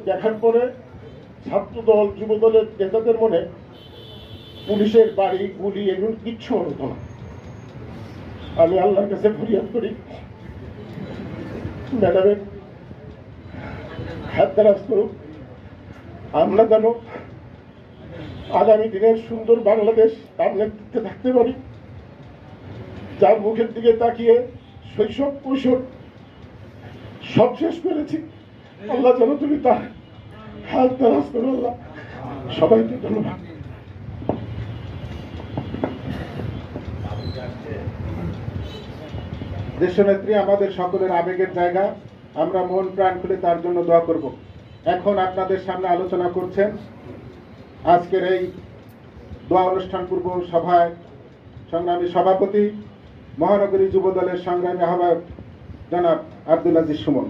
দেখার পরে ছাত্রদল যুবদলের নেতাদের মনে পুলিশের বাড়ি গুলি এগুলো কিচ্ছু হতো না। আমি আল্লাহর কাছে ফরিয়াদ করি ম্যাডামের হাত দ্বারাজ করুক, আমরা যেন আগামী দিনের সুন্দর বাংলাদেশ তার নেতৃত্বে থাকতে পারি, যার মুখের দিকে তাকিয়ে শৈশব কৈশোর সব শেষ করেছি। আল্লাহ যেন তুমি তার হাত দ্বারাজ করো। আল্লাহ সবাইকে ধন্যবাদ। দেশনেত্রী আমাদের সকলের আবেগের জায়গা, আমরা মন প্রাণ খুলে তার জন্য দোয়া করব। এখন আপনাদের সামনে আলোচনা করছেন আজকের এই দোয়া অনুষ্ঠান পূর্ব সভায় সংগ্রামী সভাপতি, মহানগরী যুবদলের সংগ্রামী আহ্বায়ক জনাব আব্দুল আজিজ সুমন।